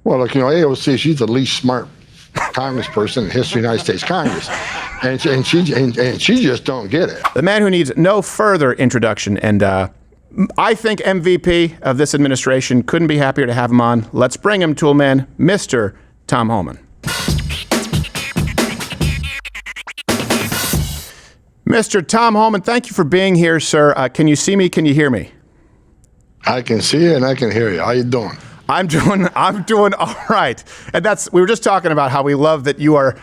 Well, look, AOC, she's the least smart congressperson in history of the United States Congress. And she just don't get it. The man who needs no further introduction. And I think MVP of this administration. Couldn't be happier to have him on. Let's bring him, Tool Man, Mr. Tom Homan. Mr. Tom Homan, thank you for being here, sir. Can you see me? Can you hear me? I can see you and I can hear you. How you doing? I'm doing all right. And we were just talking about how we love that you are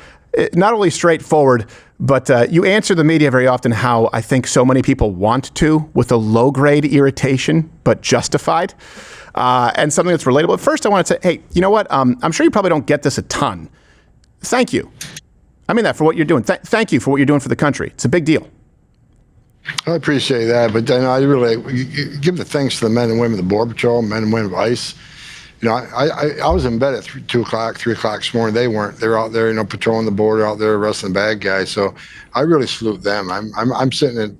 not only straightforward, but you answer the media very often how I think so many people want to, with a low-grade irritation, but justified, and something that's relatable. But first, I want to say, hey, you know what? I'm sure you probably don't get this a ton. Thank you. I mean that for what you're doing. Thank you for what you're doing for the country. It's a big deal. I appreciate that, but I really give the thanks to the men and women of the Border Patrol, men and women of ICE. I was in bed at 2 o'clock, 3 o'clock this morning. They weren't. They're out there, patrolling the border, out there arresting the bad guys. So I really salute them. I'm sitting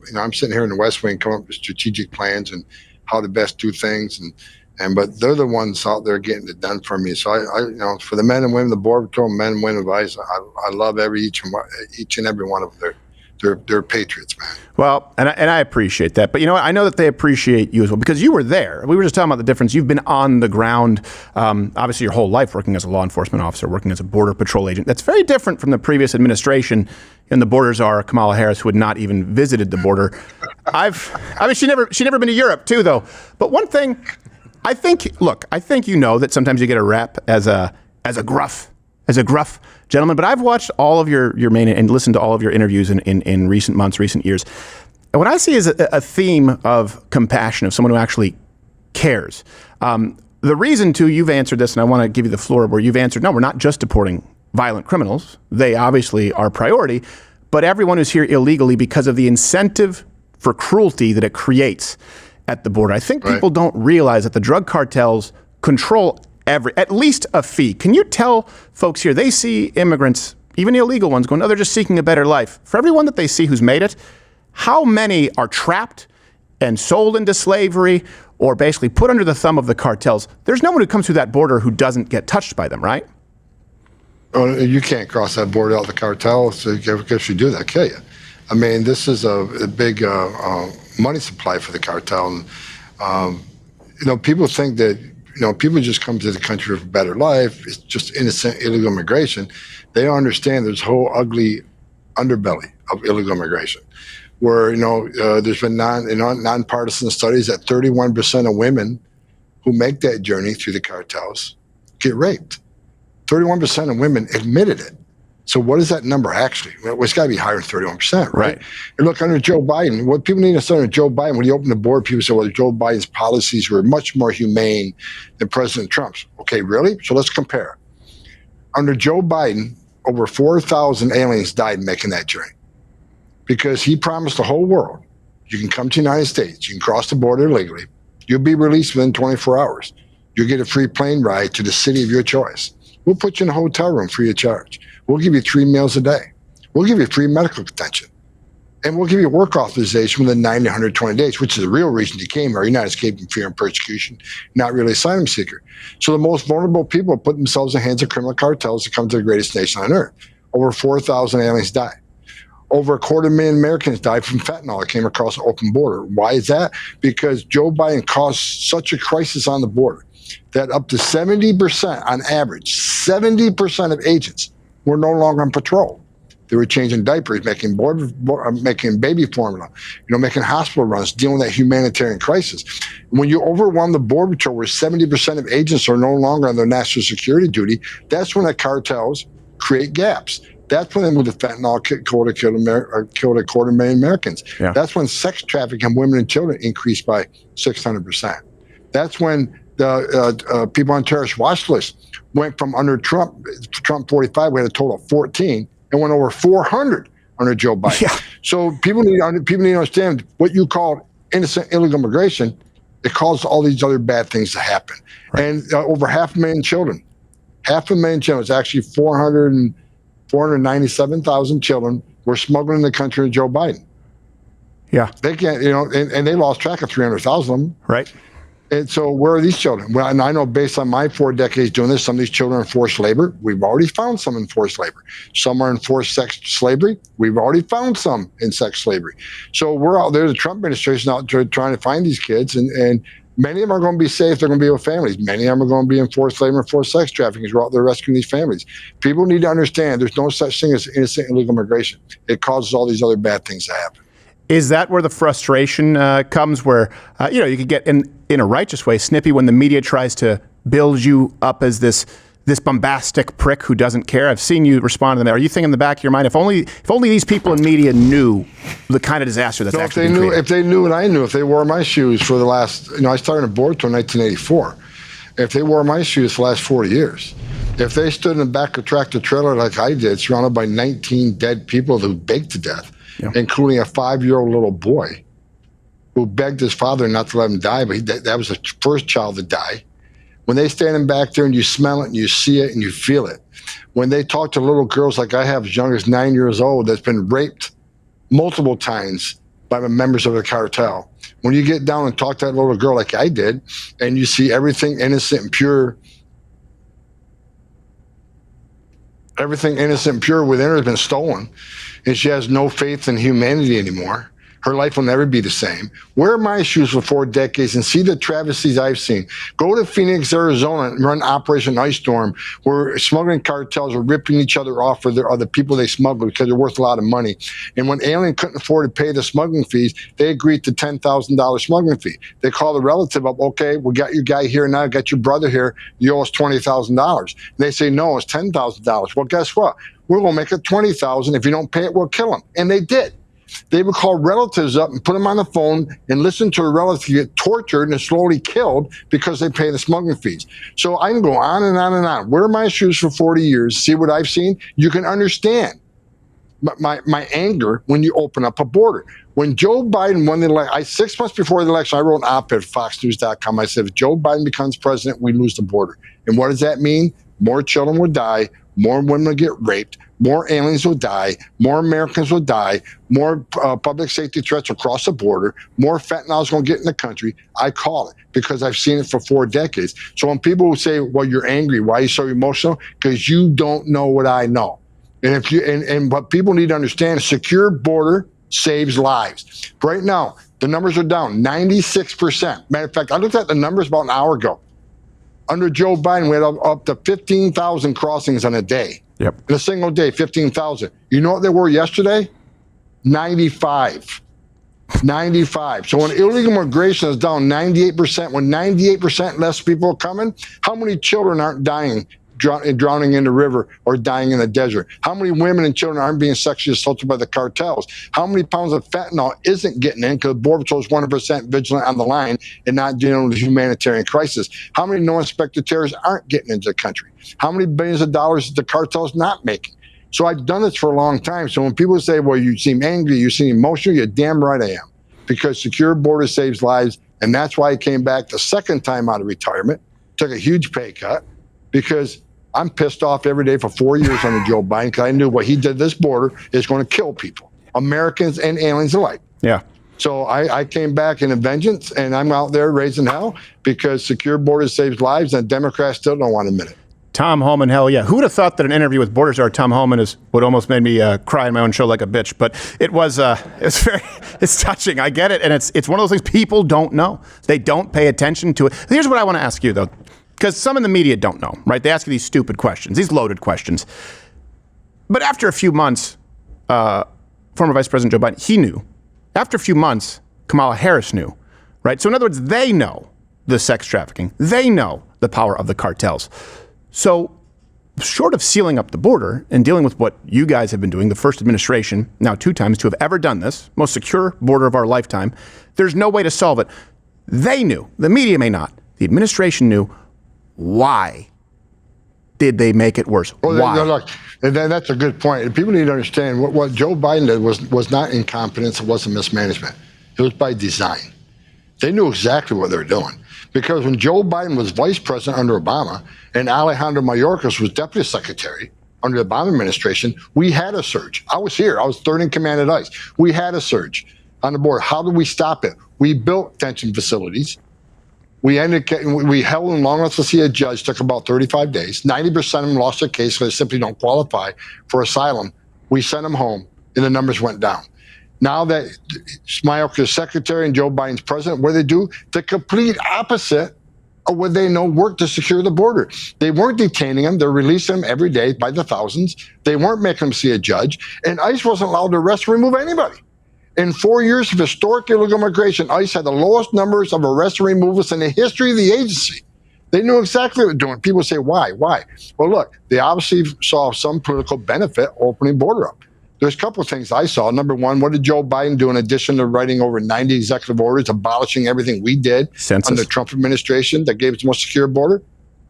here in the West Wing, coming up with strategic plans and how to best do things, but they're the ones out there getting it done for me. So I for the men and women of the Border Patrol, men and women of ICE, I love each and every one of them. They're patriots, man. Well, and I appreciate that. But you know what? I know that they appreciate you as well because you were there. We were just talking about the difference. You've been on the ground, obviously your whole life, working as a law enforcement officer, working as a Border Patrol agent. That's very different from the previous administration and the Border Czar, Kamala Harris, who had not even visited the border. She never been to Europe too, though. But one thing, I think you know that sometimes you get a rap as a gruff gentleman, but I've watched all of your main and listened to all of your interviews in recent months, recent years. And what I see is a theme of compassion, of someone who actually cares. The reason, too, you've answered this, and I want to give you the floor where you've answered, no, we're not just deporting violent criminals. They obviously are priority, but everyone who's here illegally because of the incentive for cruelty that it creates at the border. I think people don't realize that the drug cartels control at least a fee. Can you tell folks here, they see immigrants, even illegal ones, going, oh, they're just seeking a better life. For everyone that they see who's made it, how many are trapped and sold into slavery or basically put under the thumb of the cartels? There's no one who comes through that border who doesn't get touched by them, right? Well, you can't cross that border without the cartels. If you do that, kill you. I mean, this is a big money supply for the cartel. And, people think that people just come to the country for a better life. It's just innocent illegal immigration. They don't understand there's a whole ugly underbelly of illegal immigration, where there's been nonpartisan studies that 31% of women who make that journey through the cartels get raped. 31% of women admitted it. So what is that number actually? Well, it's got to be higher than 31%, right? And look, under Joe Biden, what people need to understand under Joe Biden, when he opened the border, people say, well, Joe Biden's policies were much more humane than President Trump's. Okay, really? So let's compare. Under Joe Biden, over 4,000 aliens died making that journey because he promised the whole world, you can come to the United States, you can cross the border illegally, you'll be released within 24 hours. You'll get a free plane ride to the city of your choice. We'll put you in a hotel room free of charge. We'll give you 3 meals a day. We'll give you free medical attention. And we'll give you work authorization within 90 to 120 days, which is the real reason you came here. You're not escaping fear and persecution, not really asylum seeker. So the most vulnerable people put themselves in the hands of criminal cartels to come to the greatest nation on earth. Over 4,000 aliens died. Over 250,000 Americans died from fentanyl that came across the open border. Why is that? Because Joe Biden caused such a crisis on the border that up to 70% on average, 70% of agents were no longer on patrol. They were changing diapers, making baby formula, making hospital runs, dealing with that humanitarian crisis. When you overwhelm the Border Patrol, where 70% of agents are no longer on their national security duty, that's when the cartels create gaps. That's when they move to fentanyl, killed 250,000 Americans. Yeah. That's when sex trafficking of women and children increased by 600%. That's when the people on terrorist watch list went from under Trump 45, we had a total of 14, and went over 400 under Joe Biden. Yeah. So people need to understand what you call innocent illegal immigration. It caused all these other bad things to happen. Right. And over 500,000 children, it's actually 497,000 children were smuggled in the country of Joe Biden. Yeah. They can't, and they lost track of 300,000 of them. Right. And so where are these children? Well, and I know based on my 4 decades doing this, some of these children are in forced labor. We've already found some in forced labor. Some are in forced sex slavery. We've already found some in sex slavery. So we're out there, the Trump administration out there trying to find these kids, and many of them are going to be safe. They're going to be with families. Many of them are going to be in forced labor and forced sex trafficking as we're out there rescuing these families. People need to understand there's no such thing as innocent illegal immigration. It causes all these other bad things to happen. Is that where the frustration comes, where you could get in a righteous way snippy when the media tries to build you up as this bombastic prick who doesn't care? I've seen you respond to them. Are you thinking in the back of your mind, if only these people in media knew the kind of disaster that's actually been created? If they knew what I knew, if they wore my shoes for the last, I started in Border Czar in 1984. If they wore my shoes for the last 40 years, if they stood in the back of a tractor trailer like I did, surrounded by 19 dead people who baked to death, including a 5-year-old little boy who begged his father not to let him die, but that was the first child to die. When they stand back there and you smell it and you see it and you feel it. When they talk to little girls like I have as young as 9 years old that's been raped multiple times by the members of the cartel. When you get down and talk to that little girl like I did and you see everything innocent and pure, within her has been stolen, and she has no faith in humanity anymore. Her life will never be the same. Wear my shoes for 4 decades and see the travesties I've seen. Go to Phoenix, Arizona and run Operation Ice Storm, where smuggling cartels are ripping each other off for the people they smuggle because they're worth a lot of money. And when Alien couldn't afford to pay the smuggling fees, they agreed to $10,000 smuggling fee. They call the relative up, okay, we got your guy here now, got your brother here, you owe us $20,000. They say, no, it's $10,000. Well, guess what? We're going to make it $20,000. If you don't pay it, we'll kill him. And they did. They would call relatives up and put them on the phone and listen to a relative get tortured and slowly killed because they pay the smuggling fees. So I can go on and on and on. Wear my shoes for 40 years, see what I've seen. You can understand my anger when you open up a border. When Joe Biden won the election, 6 months before the election, I wrote an op-ed at FoxNews.com. I said, if Joe Biden becomes president, we lose the border. And what does that mean? More children will die, more women will get raped, more aliens will die, more Americans will die, more public safety threats will cross the border, more fentanyl is going to get in the country. I call it because I've seen it for 4 decades. So when people say, well, you're angry, why are you so emotional? Because you don't know what I know. And what people need to understand, a secure border saves lives. Right now, the numbers are down 96%. Matter of fact, I looked at the numbers about an hour ago. Under Joe Biden, we had up to 15,000 crossings in a day. Yep. In a single day, 15,000. You know what they were yesterday? 95. 95. So when illegal immigration is down 98%, when 98% less people are coming, how many children aren't dying, drowning in the river or dying in the desert? How many women and children aren't being sexually assaulted by the cartels? How many pounds of fentanyl isn't getting in because Border Patrol is 100% vigilant on the line and not dealing with the humanitarian crisis? How many no-inspected terrorists aren't getting into the country? How many billions of dollars is the cartels not making? So I've done this for a long time. So when people say, well, you seem angry, you seem emotional, you're damn right I am. Because secure border saves lives. And that's why I came back the second time out of retirement, took a huge pay cut, because I'm pissed off every day for 4 years under Joe Biden because I knew what he did to this border is going to kill people, Americans and aliens alike. Yeah. So I came back in a vengeance, and I'm out there raising hell because secure borders saves lives, and Democrats still don't want to admit it. Tom Homan, hell yeah. Who would have thought that an interview with Border Czar Tom Homan is what almost made me cry in my own show like a bitch? But it's touching. I get it, and it's one of those things people don't know. They don't pay attention to it. Here's what I want to ask you, though. Because some in the media don't know, right? They ask you these stupid questions, these loaded questions. But after a few months, former Vice President Joe Biden, he knew. After a few months, Kamala Harris knew, right? So in other words, they know the sex trafficking. They know the power of the cartels. So short of sealing up the border and dealing with what you guys have been doing, the first administration, now 2 times to have ever done this, most secure border of our lifetime, there's no way to solve it. They knew. The media may not. The administration knew. Why did they make it worse? Well, why? Look, and that's a good point. People need to understand what Joe Biden did was not incompetence. It wasn't mismanagement. It was by design. They knew exactly what they were doing. Because when Joe Biden was vice president under Obama and Alejandro Mayorkas was deputy secretary under the Obama administration, we had a surge. I was here. I was third in command at ICE. We had a surge on the border. How did we stop it? We built detention facilities We held them long enough to see a judge. Took about 35 days. 90% of them lost their case because they simply don't qualify for asylum. We sent them home, and the numbers went down. Now that Mayorkas secretary and Joe Biden's president, what do they do? The complete opposite of what they know worked to secure the border. They weren't detaining them. They're releasing them every day by the thousands. They weren't making them see a judge. And ICE wasn't allowed to arrest or remove anybody. In 4 years of historic illegal immigration, ICE had the lowest numbers of arrests and removals in the history of the agency. They knew exactly what they were doing. People say, why? Why? Well, look, they obviously saw some political benefit opening border up. There's a couple of things I saw. Number one, what did Joe Biden do in addition to writing over 90 executive orders, abolishing everything we did under the Trump administration that gave us the most secure border?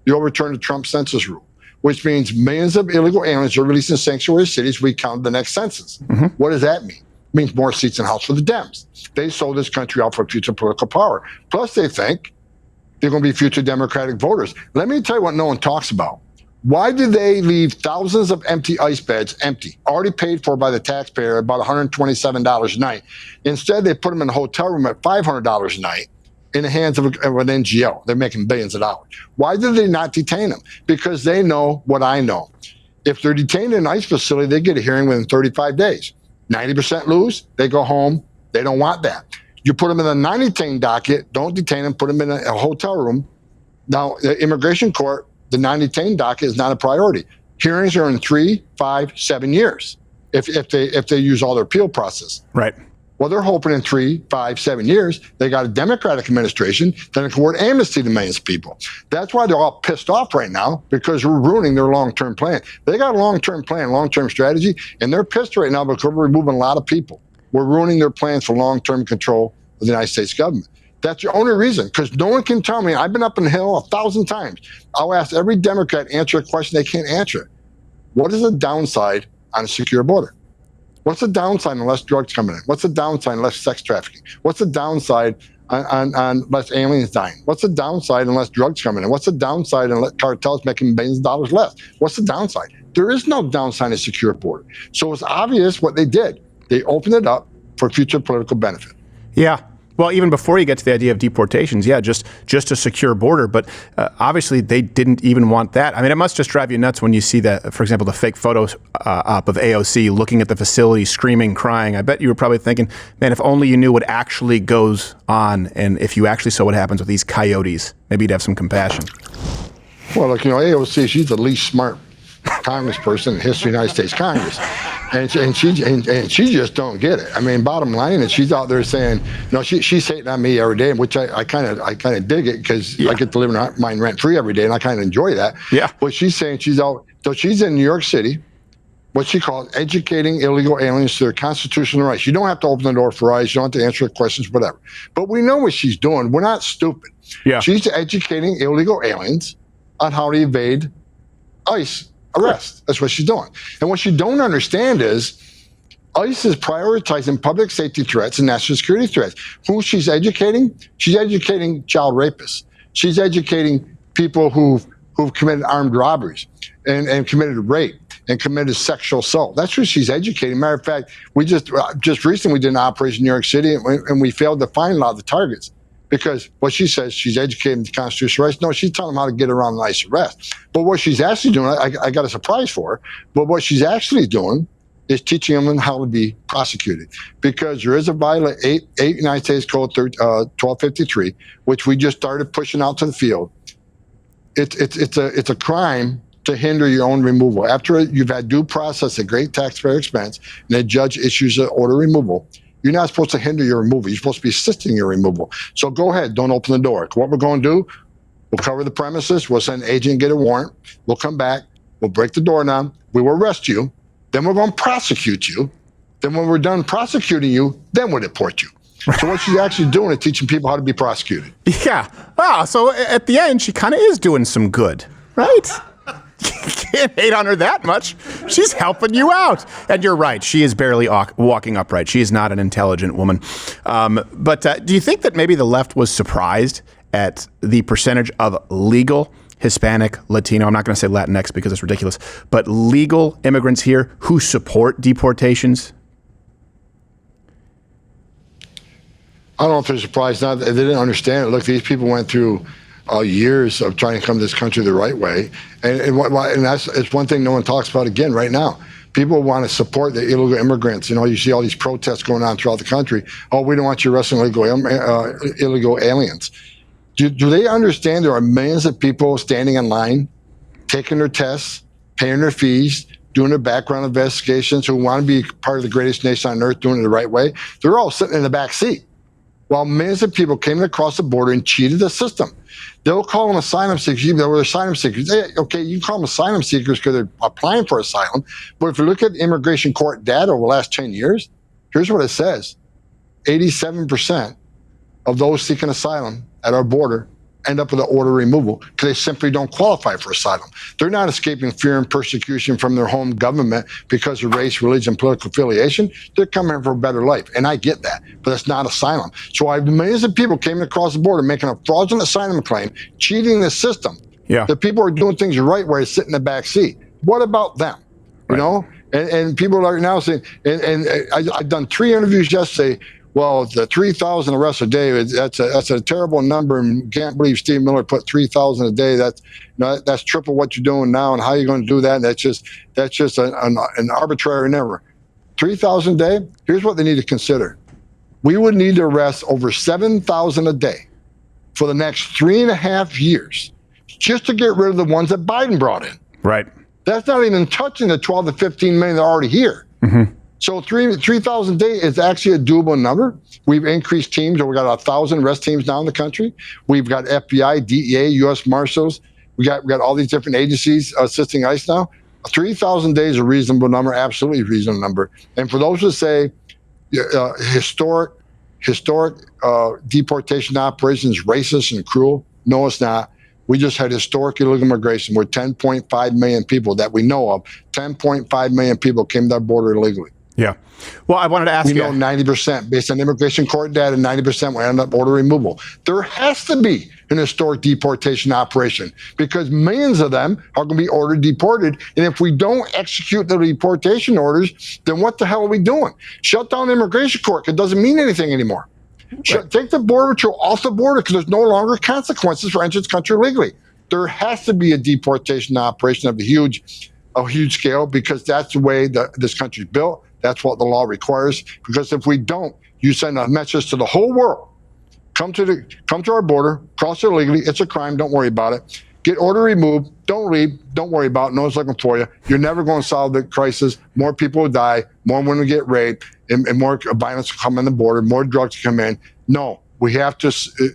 You overturned the Trump census rule, which means millions of illegal aliens are released in sanctuary cities. We count the next census. Mm-hmm. What does that mean? It means more seats in the House for the Dems. They sold this country out for future political power. Plus, they think they're going to be future Democratic voters. Let me tell you what no one talks about. Why did they leave thousands of empty ICE beds empty, already paid for by the taxpayer, about $127 a night? Instead, they put them in a hotel room at $500 a night in the hands of an NGO. They're making billions of dollars. Why did they not detain them? Because they know what I know. If they're detained in an ICE facility, they get a hearing within 35 days. 90% lose, they go home. They don't want that. You put them in a non-detained docket, don't detain them, put them in a hotel room. Now, the immigration court, the non-detained docket is not a priority. Hearings are in 3, 5, 7 years if they use all their appeal process. Right. Well, they're hoping in 3, 5, 7 years, they got a Democratic administration that can award amnesty to millions of people. That's why they're all pissed off right now, because we're ruining their long-term plan. They got a long-term plan, long-term strategy, and they're pissed right now because we're removing a lot of people. We're ruining their plans for long-term control of the United States government. That's the only reason, because no one can tell me. I've been up in the Hill 1,000 times. I'll ask every Democrat answer a question they can't answer. What is the downside on a secure border? What's the downside on less drugs coming in? What's the downside on less sex trafficking? What's the downside on less aliens dying? What's the downside on less drugs coming in? What's the downside on cartels making billions of dollars less? What's the downside? There is no downside in a secure border. So it's obvious what they did. They opened it up for future political benefit. Yeah. Well, even before you get to the idea of deportations, yeah, just a secure border. But obviously, they didn't even want that. I mean, it must just drive you nuts when you see that, for example, the fake photos op of AOC looking at the facility, screaming, crying. I bet you were probably thinking, man, if only you knew what actually goes on, and if you actually saw what happens with these coyotes, maybe you'd have some compassion. Well, look, AOC, she's the least smart congressperson in history of the United States Congress. And she just don't get it. I mean, bottom line is she's out there saying, she's hating on me every day, which I kind of dig it, because I get to live in her mind rent free every day, and I kind of enjoy that. Yeah. But she's saying she's in New York City, what she calls educating illegal aliens to their constitutional rights. You don't have to open the door for ICE. You don't have to answer questions, whatever. But we know what she's doing. We're not stupid. Yeah. She's educating illegal aliens on how to evade ICE arrest. That's what she's doing. And what you don't understand is ICE is prioritizing public safety threats and national security threats. Who she's educating? She's educating child rapists. She's educating people who've committed armed robberies and committed rape and committed sexual assault. That's who she's educating. Matter of fact, we just recently we did an operation in New York City, and we failed to find a lot of the targets. Because what she says, she's educating the constitutional rights. No, she's telling them how to get around an ICE arrest. But what she's actually doing, I got a surprise for her, but what she's actually doing is teaching them how to be prosecuted. Because there is a violation, 8 United States Code 1253, which we just started pushing out to the field. It's a crime to hinder your own removal. After you've had due process at great taxpayer expense, and a judge issues an order removal, you're not supposed to hinder your removal. You're supposed to be assisting your removal. So go ahead, don't open the door. What we're going to do, we'll cover the premises, we'll send an agent and get a warrant, we'll come back, we'll break the door down, we will arrest you, then we're going to prosecute you. Then when we're done prosecuting you, then we'll deport you. So what she's actually doing is teaching people how to be prosecuted. Yeah. Wow. So at the end, she kind of is doing some good, right? You can't hate on her that much. She's helping you out. And you're right. She is barely walking upright. She is not an intelligent woman. But do you think that maybe the left was surprised at the percentage of legal Hispanic, Latino, I'm not going to say Latinx because it's ridiculous, but legal immigrants here who support deportations? I don't know if they're surprised now. They didn't understand it. Look, these people went through years of trying to come to this country the right way. And that's it's one thing no one talks about again right now. People want to support the illegal immigrants. You see all these protests going on throughout the country. Oh, we don't want you arresting illegal aliens. Do they understand there are millions of people standing in line, taking their tests, paying their fees, doing their background investigations, who want to be part of the greatest nation on earth, doing it the right way? They're all sitting in the back seat while millions of people came across the border and cheated the system. They'll call them asylum seekers. They were asylum seekers. Okay, you can call them asylum seekers because they're applying for asylum. But if you look at the immigration court data over the last 10 years, here's what it says. 87% of those seeking asylum at our border end up with an order of removal because they simply don't qualify for asylum. They're not escaping fear and persecution from their home government because of race, religion, political affiliation. They're coming here for a better life, and I get that, but that's not asylum. So millions of people came across the border making a fraudulent asylum claim, cheating the system. Yeah. The people who are doing things the right way sit in the back seat. What about them? You know? And people are now saying, I've done 3 interviews yesterday. Well, the 3,000 arrests a day, that's a terrible number, and can't believe Steve Miller put 3,000 a day. That's triple what you're doing now, and how are you going to do that? And that's just an arbitrary number. 3,000 a day, here's what they need to consider. We would need to arrest over 7,000 a day for the next 3.5 years just to get rid of the ones that Biden brought in. Right. That's not even touching the 12 to 15 million that are already here. Mm-hmm. So 3,000 a day is actually a doable number. We've increased teams. We've got 1,000 arrest teams now in the country. We've got FBI, DEA, U.S. Marshals. We got all these different agencies assisting ICE now. 3,000 days is a reasonable number, absolutely reasonable number. And for those who say historic deportation operations racist and cruel, no, it's not. We just had historic illegal immigration where 10.5 million people that we know of, 10.5 million people came to our border illegally. Yeah. Well, I wanted to ask you. We know 90%, based on immigration court data, 90% will end up order removal. There has to be an historic deportation operation because millions of them are going to be ordered deported. And if we don't execute the deportation orders, then what the hell are we doing? Shut down the immigration court. It doesn't mean anything anymore. Right. Take the Border Patrol off the border because there's no longer consequences for entering this country illegally. There has to be a deportation operation of a huge scale because that's the way this country's built. That's what the law requires. Because if we don't, you send a message to the whole world: come to our border, cross it illegally. It's a crime. Don't worry about it. Get order removed. Don't leave. Don't worry about it. No one's looking for you. You're never going to solve the crisis. More people will die. More women will get raped, and more violence will come on the border. More drugs will come in. No, we have to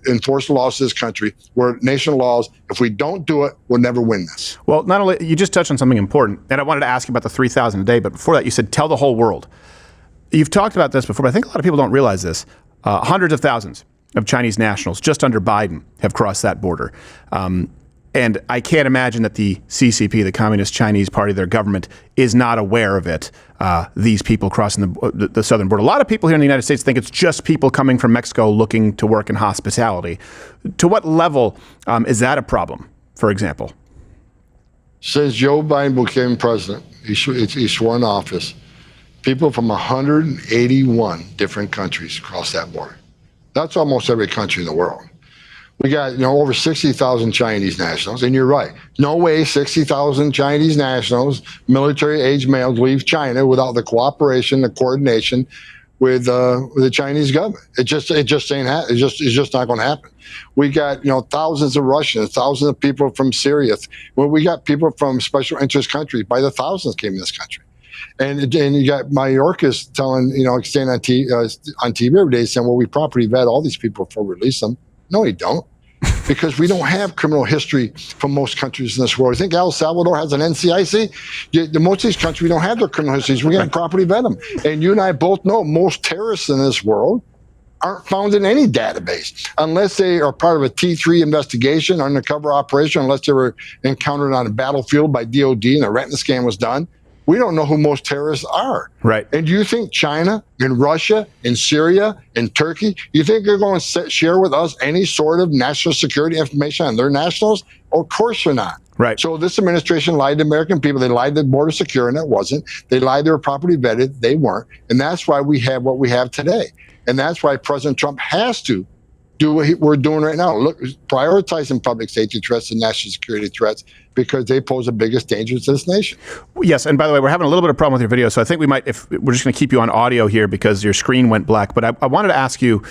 enforce the laws of this country. We're nation laws. If we don't do it, we'll never win this. Well, not only you just touched on something important, and I wanted to ask you about the 3,000 a day. But before that, you said tell the whole world. You've talked about this before, but I think a lot of people don't realize this. Hundreds of thousands of Chinese nationals just under Biden have crossed that border. And I can't imagine that the CCP, the Communist Chinese Party, their government, is not aware of it, these people crossing the southern border. A lot of people here in the United States think it's just people coming from Mexico looking to work in hospitality. To what level is that a problem, for example? Since Joe Biden became president, he swore in office, people from 181 different countries crossed that border. That's almost every country in the world. We got, over 60,000 Chinese nationals, and you're right. No way 60,000 Chinese nationals, military-age males, leave China without the cooperation, the coordination with the Chinese government. It just ain't it's just not going to happen. We got thousands of Russians, thousands of people from Syria. Well, we got people from special interest countries. By the thousands came to this country. And you got Mayorkas telling, staying on TV every day saying, well, we properly vet all these people before we release them. No, we don't. Because we don't have criminal history from most countries in this world. I think El Salvador has an NCIC. Most of these countries, we don't have their criminal histories. We can't properly vet them. And you and I both know most terrorists in this world aren't found in any database unless they are part of a T3 investigation, undercover operation, unless they were encountered on a battlefield by DOD and a retina scan was done. We don't know who most terrorists are. Right. And do you think China and Russia and Syria and Turkey, you think they're going to share with us any sort of national security information on their nationals? Of course they're not. Right. So this administration lied to American people. They lied to border secure, and it wasn't. They lied they were properly vetted. They weren't. And that's why we have what we have today. And that's why President Trump has to do what we're doing right now. Look, prioritizing public safety threats and national security threats because they pose the biggest danger to this nation. Yes, and by the way, we're having a little bit of problem with your video, so I think we might, if we're just going to keep you on audio here because your screen went black. But I wanted to ask you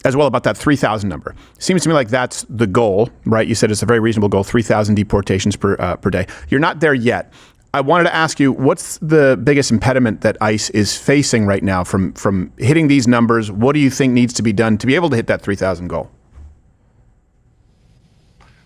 as well about that 3,000 number. Seems to me like that's the goal, right? You said it's a very reasonable goal, 3,000 deportations per day. You're not there yet. I wanted to ask you, what's the biggest impediment that ICE is facing right now from hitting these numbers? What do you think needs to be done to be able to hit that 3,000 goal?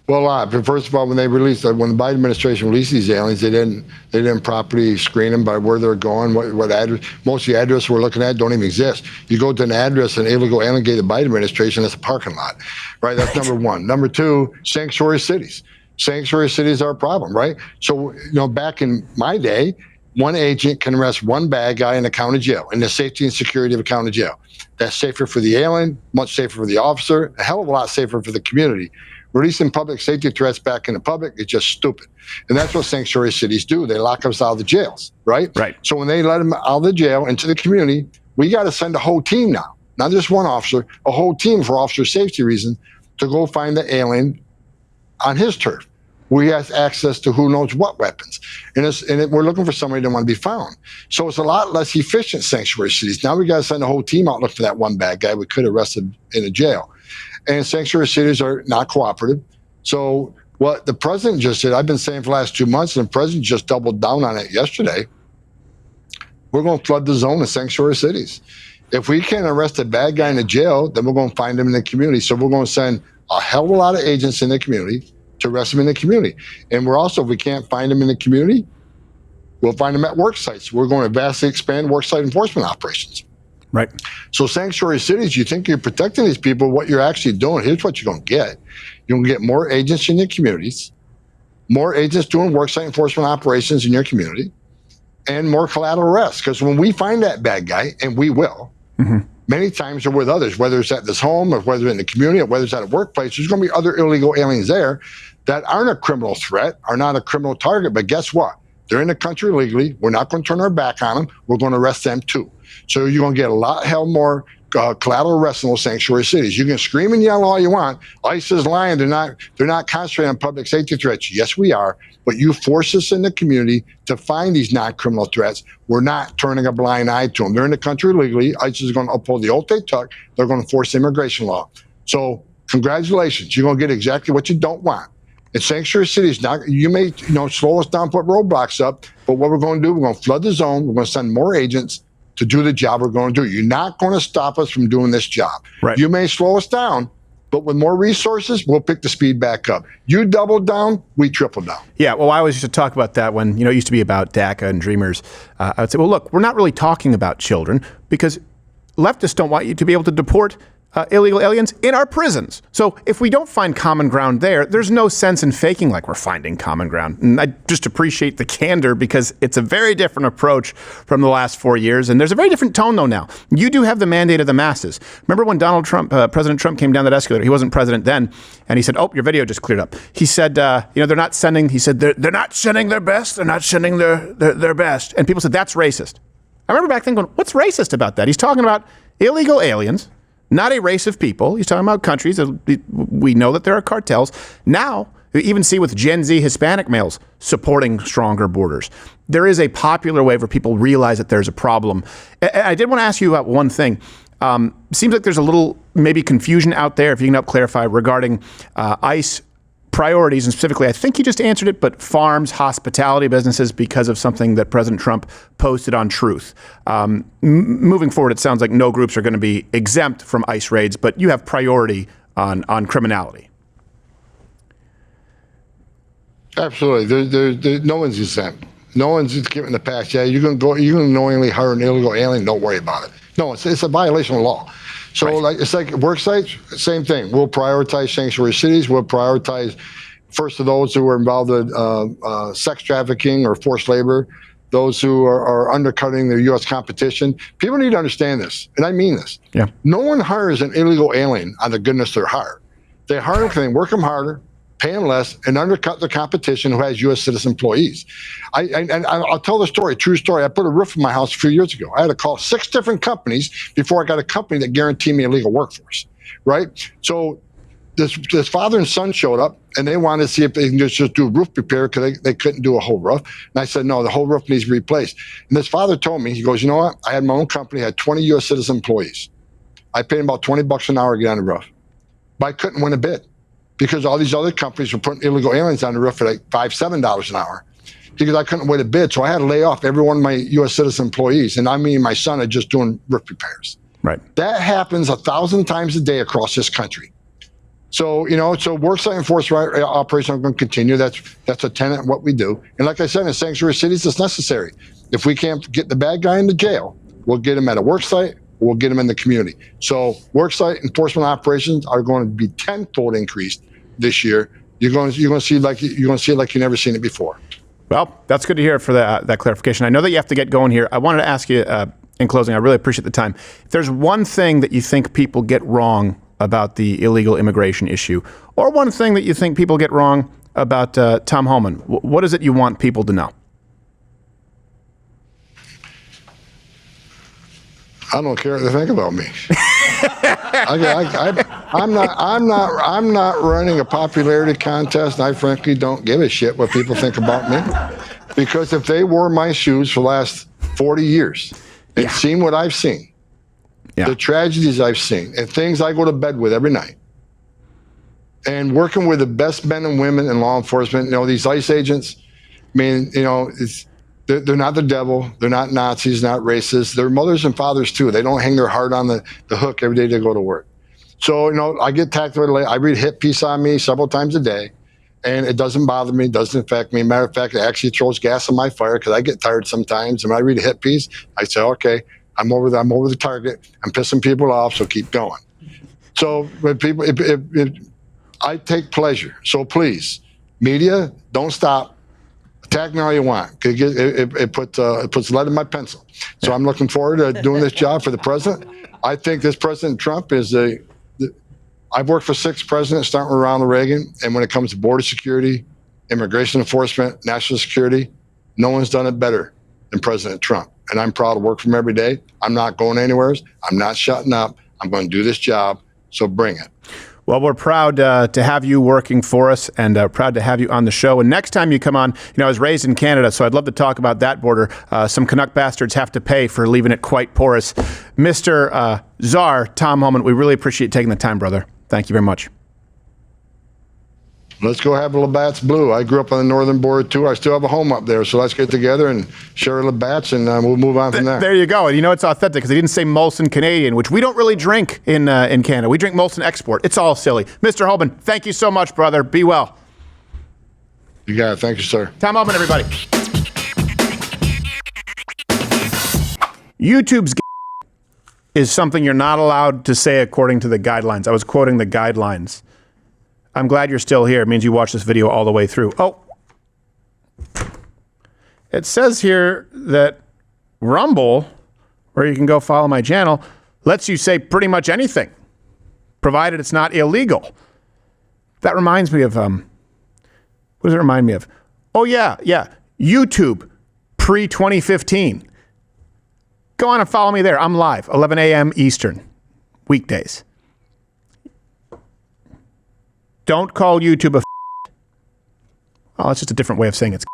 Well, first of all, when the Biden administration released these aliens, they didn't properly screen them by where they're going, what address. Most of the addresses we're looking at don't even exist. You go to an address, an illegal alien gave the Biden administration, that's a parking lot, right? That's number one. Number two, sanctuary cities. Sanctuary cities are a problem, right? So, back in my day, one agent can arrest one bad guy in a county jail, in the safety and security of a county jail. That's safer for the alien, much safer for the officer, a hell of a lot safer for the community. Releasing public safety threats back in the public is just stupid. And that's what sanctuary cities do. They lock us out of the jails, right? Right. So when they let them out of the jail into the community, we got to send a whole team now, not just one officer, a whole team for officer safety reasons to go find the alien on his turf. We have access to who knows what weapons. And we're looking for somebody that want to be found. So it's a lot less efficient, sanctuary cities. Now we got to send a whole team out and look for that one bad guy we could have arrested in a jail. And sanctuary cities are not cooperative. So what the president just did, I've been saying for the last 2 months, and the president just doubled down on it yesterday, we're going to flood the zone of sanctuary cities. If we can't arrest a bad guy in the jail, then we're going to find him in the community. So we're going to send a hell of a lot of agents in the community to arrest him in the community. And we're also, if we can't find him in the community, we'll find him at work sites. We're going to vastly expand work site enforcement operations. Right. So sanctuary cities, you think you're protecting these people, what you're actually doing, here's what you're going to get. You're going to get more agents in your communities, more agents doing worksite enforcement operations in your community, and more collateral arrests. Because when we find that bad guy, and we will, many times they're with others, whether it's at this home or whether in the community or whether it's at a workplace, there's going to be other illegal aliens there that aren't a criminal threat, are not a criminal target. But guess what? They're in the country illegally. We're not going to turn our back on them. We're going to arrest them too. So you're going to get a hell more collateral arrests in those sanctuary cities. You can scream and yell all you want. ICE is lying. They're not concentrating on public safety threats. Yes, we are. But you force us in the community to find these non-criminal threats. We're not turning a blind eye to them. They're in the country illegally. ICE is going to uphold the oath they took. They're going to force immigration law. So congratulations. You're going to get exactly what you don't want. In sanctuary cities, you may slow us down, put roadblocks up, but what we're going to do, we're going to flood the zone. We're going to send more agents to do the job we're going to do. You're not going to stop us from doing this job. Right. You may slow us down, but with more resources, we'll pick the speed back up. You double down, we triple down. Yeah, well, I always used to talk about that when, it used to be about DACA and Dreamers. I would say, well, look, we're not really talking about children because leftists don't want you to be able to deport illegal aliens in our prisons. So if we don't find common ground there, there's no sense in faking like we're finding common ground. And I just appreciate the candor because it's a very different approach from the last 4 years. And there's a very different tone, though, now. You do have the mandate of the masses. Remember when President Trump came down that escalator? He wasn't president then. And he said, oh, your video just cleared up. He said, they're not sending, they're not sending their best. They're not sending their best. And people said, that's racist. I remember back then going, what's racist about that? He's talking about illegal aliens, not a race of people. He's talking about countries. We know that there are cartels. Now, we even see with Gen Z Hispanic males supporting stronger borders. There is a popular way where people realize that there's a problem. I did want to ask you about one thing. Seems like there's a little maybe confusion out there, if you can help clarify, regarding ICE priorities, and specifically, I think you just answered it, but farms, hospitality businesses, because of something that President Trump posted on Truth. Moving forward, it sounds like no groups are going to be exempt from ICE raids, but you have priority on criminality. Absolutely. There's no one's exempt. No one's given the pass. Yeah, you can knowingly hire an illegal alien. Don't worry about it. No, it's a violation of law. So right. It's like work sites, same thing. We'll prioritize sanctuary cities. We'll prioritize first of those who are involved in sex trafficking or forced labor, those who are undercutting the U.S. competition. People need to understand this, and I mean this. Yeah. No one hires an illegal alien on the goodness of their heart. They hire them because they work them harder, pay them less, and undercut the competition who has U.S. citizen employees. I'll tell the story, true story. I put a roof in my house a few years ago. I had to call 6 different companies before I got a company that guaranteed me a legal workforce, right? So this father and son showed up, and they wanted to see if they can just do a roof repair because they couldn't do a whole roof. And I said, no, the whole roof needs to be replaced. And this father told me, he goes, you know what? I had my own company, had 20 U.S. citizen employees. I paid him about $20 an hour to get on the roof. But I couldn't win a bid because all these other companies were putting illegal aliens on the roof for like $5, $7 an hour. Because I couldn't win a bid, so I had to lay off every one of my U.S. citizen employees. And I mean, my son are just doing roof repairs. Right. That happens 1,000 times a day across this country. So, so worksite enforcement operations are going to continue. That's a tenet of what we do. And like I said, in sanctuary cities, it's necessary. If we can't get the bad guy into jail, we'll get him at a worksite, or we'll get him in the community. So worksite enforcement operations are going to be tenfold increased this year. You're going to see it like you've never seen it before. Well, that's good to hear for that clarification. I know that you have to get going here. I wanted to ask you in closing, I really appreciate the time. If there's one thing that you think people get wrong about the illegal immigration issue, or one thing that you think people get wrong about Tom Homan, what is it you want people to know? I don't care what they think about me. I'm not running a popularity contest. And I frankly don't give a shit what people think about me, because if they wore my shoes for the last 40 years and seen what I've seen, the tragedies I've seen, and things I go to bed with every night, and working with the best men and women in law enforcement, these ICE agents, I mean, they're not the devil. They're not Nazis, not racists. They're mothers and fathers too. They don't hang their heart on the hook every day they go to work. So, I get tacked with it. I read hit piece on me several times a day, and it doesn't bother me, doesn't affect me. Matter of fact, it actually throws gas on my fire because I get tired sometimes. And when I read a hit piece, I say, okay, I'm over the target. I'm pissing people off, so keep going. So when people, I take pleasure. So please, media, don't stop. Attack me all you want. It puts lead in my pencil. So I'm looking forward to doing this job for the president. I think this President Trump is I've worked for 6 presidents, starting with Ronald Reagan, and when it comes to border security, immigration enforcement, national security, no one's done it better than President Trump. And I'm proud to work for him every day. I'm not going anywhere. I'm not shutting up. I'm going to do this job. So bring it. Well, we're proud to have you working for us, and proud to have you on the show. And next time you come on, I was raised in Canada, so I'd love to talk about that border. Some Canuck bastards have to pay for leaving it quite porous. Mr. Czar, Tom Homan, we really appreciate taking the time, brother. Thank you very much. Let's go have a Labatt's Blue. I grew up on the northern border, too. I still have a home up there, so let's get together and share a Labatt's, and we'll move on from there. There you go. And it's authentic because they didn't say Molson Canadian, which we don't really drink in Canada. We drink Molson Export. It's all silly. Mr. Homan, thank you so much, brother. Be well. You got it. Thank you, sir. Tom Homan, everybody. YouTube's is something you're not allowed to say according to the guidelines. I was quoting the guidelines. I'm glad you're still here. It means you watched this video all the way through. Oh, it says here that Rumble, where you can go follow my channel, lets you say pretty much anything, provided it's not illegal. That reminds me of, what does it remind me of? Oh, yeah. YouTube, pre-2015. Go on and follow me there. I'm live, 11 a.m. Eastern, weekdays. Don't call YouTube a. Oh, it's just a different way of saying it's.